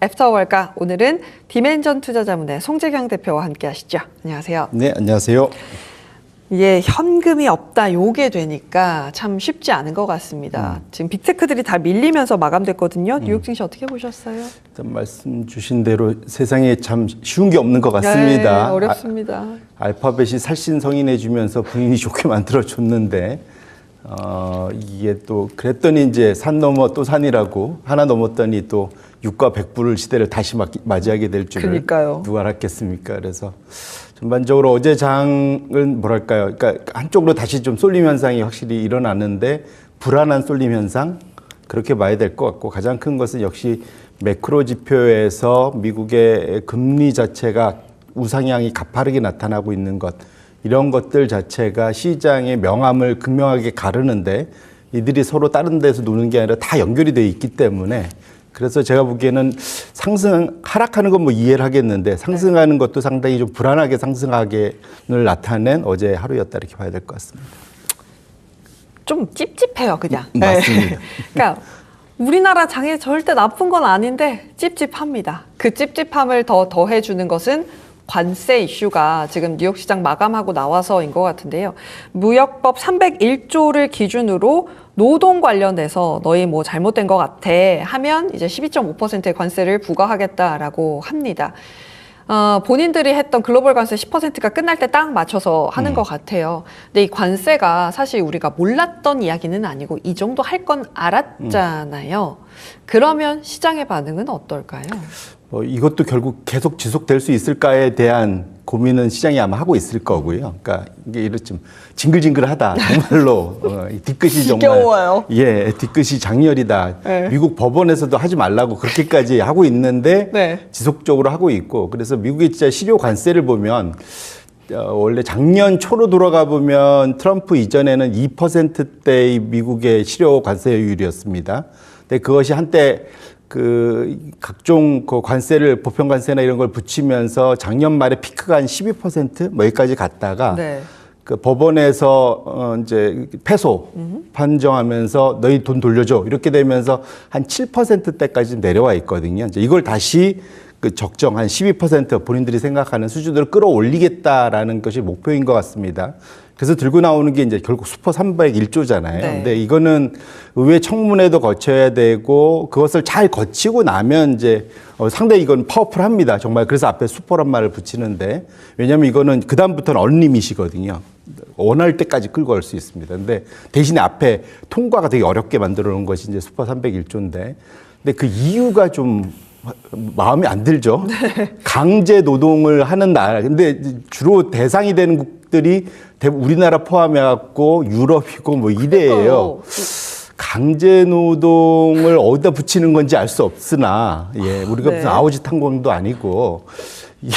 애프터월가 오늘은 디멘전 투자자문의 송재경 대표와 함께 하시죠. 안녕하세요. 네, 안녕하세요. 이게 현금이 없다 요게 되니까 참 쉽지 않은 것 같습니다. 지금 빅테크들이 다 밀리면서 마감됐거든요. 뉴욕 증시 어떻게 보셨어요? 일단 말씀 주신 대로 세상에 참 쉬운 게 없는 것 같습니다. 네, 어렵습니다. 알파벳이 살신성인해주면서 분위기 좋게 만들어줬는데 이게 또 그랬더니 이제 산 넘어 또 산이라고 하나 넘었더니 또 유가 100불 시대를 다시 맞이하게 될 줄을 그러니까요. 누가 알았겠습니까? 그래서 전반적으로 어제 장은 뭐랄까요? 그러니까 한쪽으로 다시 좀 쏠림 현상이 확실히 일어났는데 불안한 쏠림 현상 그렇게 봐야 될 것 같고 가장 큰 것은 역시 매크로 지표에서 미국의 금리 자체가 우상향이 가파르게 나타나고 있는 것 이런 것들 자체가 시장의 명암을 극명하게 가르는데 이들이 서로 다른 데서 노는 게 아니라 다 연결이 되어 있기 때문에 그래서 제가 보기에는 하락하는 건 뭐 이해를 하겠는데 상승하는 것도 상당히 좀 불안하게 상승하게를 나타낸 어제 하루였다 이렇게 봐야 될 것 같습니다. 좀 찝찝해요, 그냥. 맞습니다. 네. 그러니까 우리나라 장이 절대 나쁜 건 아닌데 찝찝합니다. 그 찝찝함을 더 더해주는 것은 관세 이슈가 지금 뉴욕 시장 마감하고 나와서인 것 같은데요. 무역법 301조를 기준으로 노동 관련돼서 너희 뭐 잘못된 것 같아 하면 이제 12.5%의 관세를 부과하겠다라고 합니다. 본인들이 했던 글로벌 관세 10%가 끝날 때 딱 맞춰서 하는 것 같아요. 근데 이 관세가 사실 우리가 몰랐던 이야기는 아니고 이 정도 할 건 알았잖아요. 그러면 시장의 반응은 어떨까요? 이것도 결국 계속 지속될 수 있을까에 대한 고민은 시장이 아마 하고 있을 거고요. 그러니까 이게 이렇지 징글징글하다 정말로 뒤끝이 정말 지겨워요. 뒤끝이 장렬이다. 네. 미국 법원에서도 하지 말라고 그렇게까지 하고 있는데 네. 지속적으로 하고 있고 그래서 미국의 진짜 실효 관세를 보면 원래 작년 초로 돌아가 보면 트럼프 이전에는 2%대의 미국의 실효 관세율이었습니다. 근데 그것이 한때 각종 관세를 보편 관세나 이런 걸 붙이면서 작년 말에 피크가 한 12% 뭐 여기까지 갔다가 네. 그 법원에서 이제 패소 판정하면서 너희 돈 돌려줘 이렇게 되면서 한 7%대까지 내려와 있거든요. 이제 이걸 다시 적정 한 12% 본인들이 생각하는 수준으로 끌어올리겠다라는 것이 목표인 것 같습니다. 그래서 들고 나오는 게 이제 결국 슈퍼 301조잖아요. 네. 근데 이거는 의회 청문회도 거쳐야 되고 그것을 잘 거치고 나면 이제 상당히 이건 파워풀합니다. 정말 그래서 앞에 슈퍼란 말을 붙이는데 왜냐하면 이거는 그다음부터는 언리밋이거든요. 원할 때까지 끌고 갈 수 있습니다. 근데 대신에 앞에 통과가 되게 어렵게 만들어 놓은 것이 이제 슈퍼 301조인데 근데 그 이유가 좀 마음에 안 들죠. 네. 강제 노동을 하는 나라. 근데 주로 대상이 되는 국들이 대부분 우리나라 포함해갖고 유럽이고 뭐 이래예요. 강제 노동을 어디다 붙이는 건지 알 수 없으나, 우리가 네. 무슨 아오지 탄광도 아니고, 이게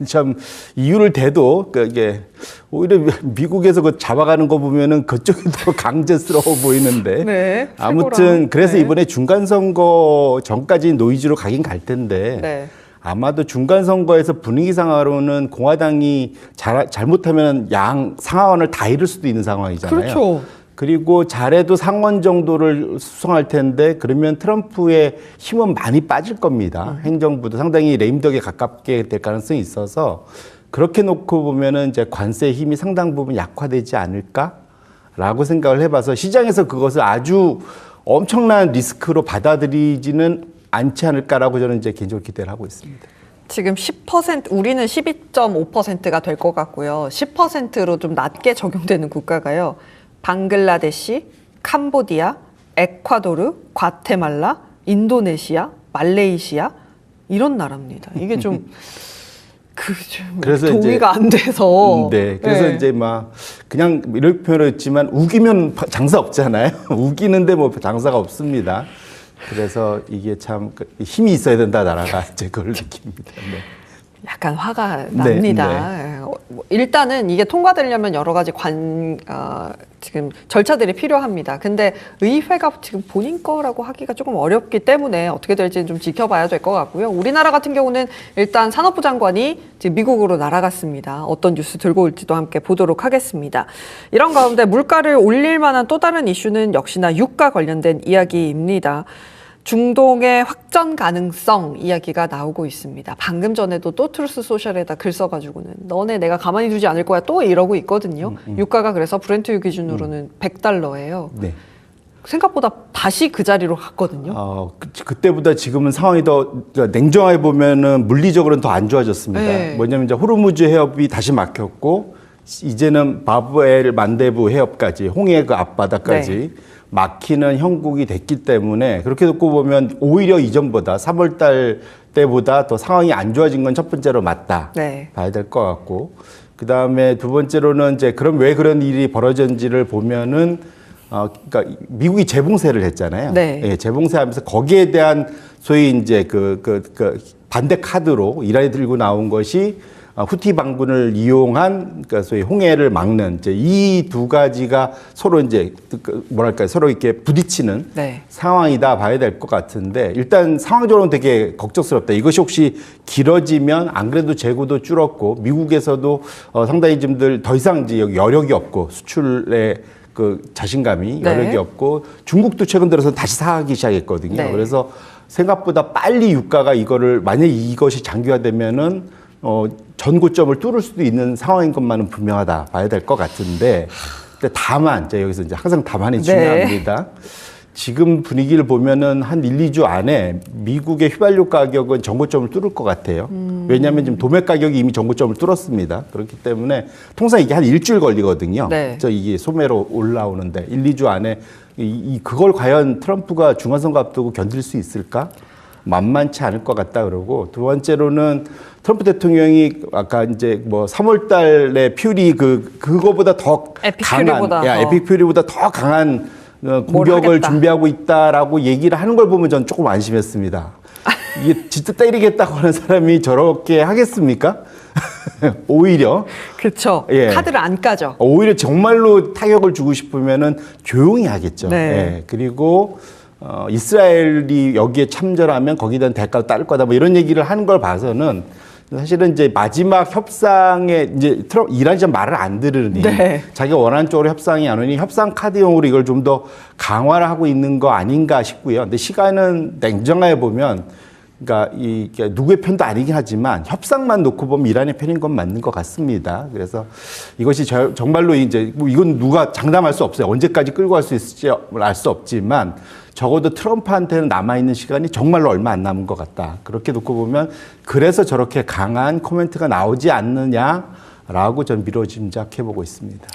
참 이유를 대도 이게 오히려 미국에서 그 잡아가는 거 보면은 그쪽이 더 강제스러워 보이는데 네, 아무튼 그래서 네. 이번에 중간 선거 전까지 노이즈로 가긴 갈 텐데 네. 아마도 중간 선거에서 분위기상으로는 공화당이 잘못하면 상하원을 다 잃을 수도 있는 상황이잖아요. 그렇죠. 그리고 잘해도 상원 정도를 수성할 텐데 그러면 트럼프의 힘은 많이 빠질 겁니다. 행정부도 상당히 레임덕에 가깝게 될 가능성이 있어서 그렇게 놓고 보면은 이제 관세 힘이 상당 부분 약화되지 않을까라고 생각을 해봐서 시장에서 그것을 아주 엄청난 리스크로 받아들이지는 않지 않을까라고 저는 이제 개인적으로 기대를 하고 있습니다. 지금 10%, 우리는 12.5%가 될 것 같고요. 10%로 좀 낮게 적용되는 국가가요. 방글라데시, 캄보디아, 에콰도르, 과테말라, 인도네시아, 말레이시아 이런 나라입니다. 이게 좀 그래서 동의가 안 돼서. 네. 그래서 네. 이제 막 그냥 이렇게 표현했지만 우기면 장사 없잖아요. 우기는데 뭐 장사가 없습니다. 그래서 이게 참 힘이 있어야 된다 나라가 이제 그걸 느낍니다. 네. 약간 화가 납니다. 네. 일단은 이게 통과되려면 여러 가지 지금 절차들이 필요합니다. 근데 의회가 지금 본인 거라고 하기가 조금 어렵기 때문에 어떻게 될지는 좀 지켜봐야 될 것 같고요. 우리나라 같은 경우는 일단 산업부 장관이 지금 미국으로 날아갔습니다. 어떤 뉴스 들고 올지도 함께 보도록 하겠습니다. 이런 가운데 물가를 올릴 만한 또 다른 이슈는 역시나 유가 관련된 이야기입니다. 중동의 확전 가능성 이야기가 나오고 있습니다. 방금 전에도 또 트루스 소셜에다 글 써가지고는 너네 내가 가만히 두지 않을 거야 또 이러고 있거든요. 유가가 그래서 브렌트유 기준으로는 100달러예요. 네. 생각보다 다시 그 자리로 갔거든요. 그때보다 지금은 상황이 더 냉정하게 보면은 물리적으로는 더 안 좋아졌습니다. 네. 뭐냐면 이제 호르무즈 해협이 다시 막혔고 이제는 바브엘 만데부 해협까지 홍해 그 앞바다까지 네. 막히는 형국이 됐기 때문에 그렇게 놓고 보면 오히려 이전보다 3월달 때보다 더 상황이 안 좋아진 건 첫 번째로 맞다 네. 봐야 될 것 같고 그 다음에 두 번째로는 이제 그럼 왜 그런 일이 벌어졌는지를 보면은 그러니까 미국이 재봉쇄를 했잖아요. 네. 예, 재봉쇄하면서 거기에 대한 소위 이제 그 반대 카드로 이란이 들고 나온 것이 후티 반군을 이용한 그러니까 소위 홍해를 막는 이제 이 두 가지가 서로 이제 뭐랄까요 서로 이렇게 부딪히는 네. 상황이다 봐야 될 것 같은데 일단 상황적으로는 되게 걱정스럽다. 이것이 혹시 길어지면 안 그래도 재고도 줄었고 미국에서도 상당히 좀들 더 이상 이제 여기 여력이 없고 수출에 그 자신감이 네. 여력이 없고 중국도 최근 들어서 다시 사기 시작했거든요. 네. 그래서 생각보다 빨리 유가가 이거를 만약에 이것이 장기화되면은 전고점을 뚫을 수도 있는 상황인 것만은 분명하다 봐야 될 것 같은데 근데 다만 이제 여기서 이제 항상 다만이 중요합니다. 지금 분위기를 보면은 한 1, 2주 안에 미국의 휘발유 가격은 전고점을 뚫을 것 같아요. 왜냐하면 지금 도매 가격이 이미 전고점을 뚫었습니다. 그렇기 때문에 통상 이게 한 일주일 걸리거든요. 네. 이게 소매로 올라오는데 1, 2주 안에 그걸 과연 트럼프가 중간선거 앞두고 견딜 수 있을까? 만만치 않을 것 같다 그러고 두 번째로는 트럼프 대통령이 아까 이제 뭐 3월 달에 퓨리 그거보다 더 강한 에픽 퓨리보다 더 강한 공격을 준비하고 있다라고 얘기를 하는 걸 보면 전 조금 안심했습니다. 이게 진짜 때리겠다고 하는 사람이 저렇게 하겠습니까? 오히려 그렇죠. 예. 카드를 안 까죠. 오히려 정말로 타격을 주고 싶으면은 조용히 하겠죠. 네. 예. 그리고 이스라엘이 여기에 참전하면 거기에 대한 대가를 따를 거다 뭐 이런 얘기를 하는 걸 봐서는 사실은 이제 마지막 협상에 이제 이란이 좀 말을 안 들으니 네. 자기가 원하는 쪽으로 협상이 안 오니 협상 카드용으로 이걸 좀 더 강화를 하고 있는 거 아닌가 싶고요. 근데 시간은 냉정하게 보면 그러니까 이게 누구의 편도 아니긴 하지만 협상만 놓고 보면 이란의 편인 건 맞는 것 같습니다. 그래서 이것이 정말로 이제 뭐 이건 누가 장담할 수 없어요. 언제까지 끌고 갈 수 있을지 알 수 없지만 적어도 트럼프한테는 남아있는 시간이 정말로 얼마 안 남은 것 같다. 그렇게 놓고 보면 그래서 저렇게 강한 코멘트가 나오지 않느냐라고 전 미뤄짐작해보고 있습니다.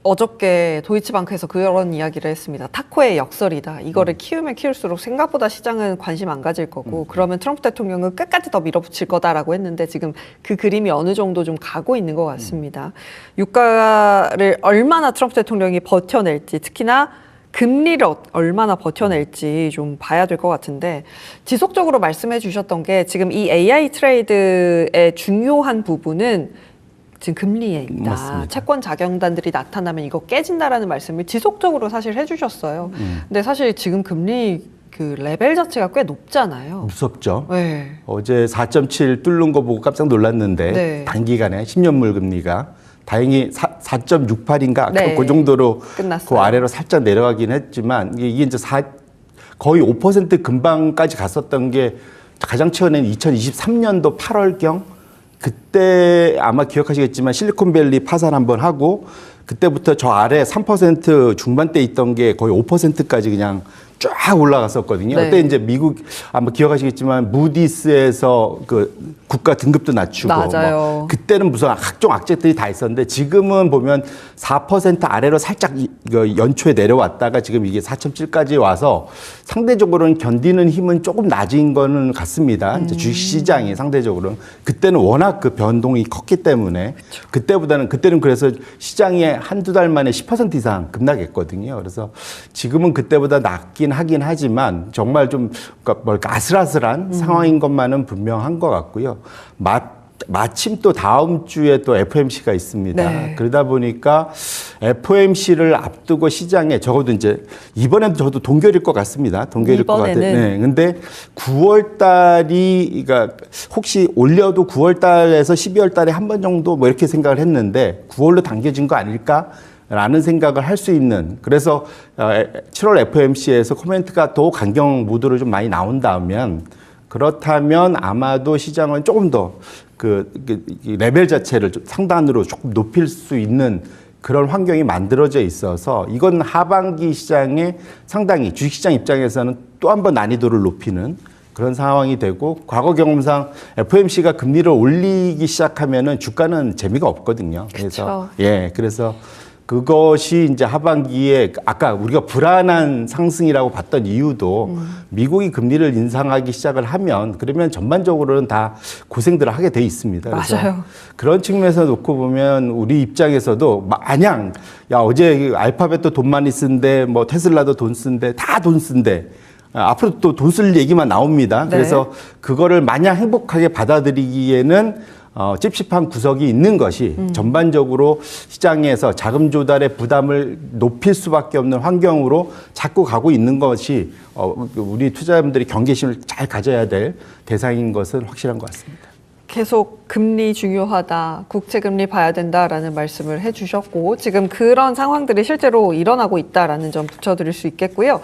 어저께 도이치방크에서 그런 이야기를 했습니다. 타코의 역설이다. 이거를 키우면 키울수록 생각보다 시장은 관심 안 가질 거고 그러면 트럼프 대통령은 끝까지 더 밀어붙일 거다라고 했는데 지금 그 그림이 어느 정도 좀 가고 있는 것 같습니다. 유가를 얼마나 트럼프 대통령이 버텨낼지 특히나 금리를 얼마나 버텨낼지 좀 봐야 될 것 같은데 지속적으로 말씀해 주셨던 게 지금 이 AI 트레이드의 중요한 부분은 지금 금리입니다. 맞습니다. 채권 자경단들이 나타나면 이거 깨진다라는 말씀을 지속적으로 사실 해주셨어요. 근데 사실 지금 금리 그 레벨 자체가 꽤 높잖아요. 무섭죠. 네. 어제 4.7 뚫는 거 보고 깜짝 놀랐는데 네. 단기간에 10년물 금리가 다행히 4.68인가 네. 그 정도로 끝났어요. 그 아래로 살짝 내려가긴 했지만 이게 이제 거의 5% 근방까지 갔었던 게 가장 최근에는 2023년도 8월경 그때 아마 기억하시겠지만 실리콘밸리 파산 한번 하고 그때부터 저 아래 3% 중반대 있던 게 거의 5%까지 그냥 쫙 올라갔었거든요. 네. 그때 이제 미국 아마 기억하시겠지만 무디스에서 그 국가 등급도 낮추고 맞아요. 뭐 그때는 무슨 각종 악재들이 다 있었는데 지금은 보면 4% 아래로 살짝 이거 연초에 내려왔다가 지금 이게 4.7까지 와서 상대적으로는 견디는 힘은 조금 낮은 거는 같습니다. 이제 주식시장이 상대적으로는 그때는 워낙 그 변동이 컸기 때문에 그때는 그래서 시장이 한두 달 만에 10% 이상 급락했거든요. 그래서 지금은 그때보다 낮긴 하긴 하지만 정말 좀 아슬아슬한 상황인 것만은 분명한 것 같고요. 마침 또 다음 주에 또 FOMC가 있습니다. 네. 그러다 보니까 FOMC를 앞두고 시장에 적어도 이제 이번에도 저도 동결일 것 같습니다. 동결일 것 같아요. 네. 근데 9월 달이 그러니까 혹시 올려도 9월 달에서 12월 달에 한 번 정도 뭐 이렇게 생각을 했는데 9월로 당겨진 거 아닐까? 라는 생각을 할 수 있는, 그래서 7월 FOMC에서 코멘트가 더 강경 무드로 좀 많이 나온다면, 그렇다면 아마도 시장은 조금 더 그 레벨 자체를 좀 상단으로 조금 높일 수 있는 그런 환경이 만들어져 있어서 이건 하반기 시장에 상당히 주식시장 입장에서는 또 한 번 난이도를 높이는 그런 상황이 되고, 과거 경험상 FOMC가 금리를 올리기 시작하면은 주가는 재미가 없거든요. 그래서 그래서 그것이 이제 하반기에 아까 우리가 불안한 상승이라고 봤던 이유도 미국이 금리를 인상하기 시작을 하면 그러면 전반적으로는 다 고생들을 하게 돼 있습니다. 그래서 맞아요. 그런 측면에서 놓고 보면 우리 입장에서도 마냥 야 어제 알파벳도 돈 많이 쓴데 뭐 테슬라도 돈 쓴데 다 돈 쓴데 앞으로 또 돈 쓸 얘기만 나옵니다. 네. 그래서 그거를 마냥 행복하게 받아들이기에는 찝찝한 구석이 있는 것이 전반적으로 시장에서 자금 조달의 부담을 높일 수밖에 없는 환경으로 자꾸 가고 있는 것이 우리 투자자분들이 경계심을 잘 가져야 될 대상인 것은 확실한 것 같습니다. 계속 금리 중요하다, 국채금리 봐야 된다라는 말씀을 해주셨고 지금 그런 상황들이 실제로 일어나고 있다라는 점 붙여드릴 수 있겠고요.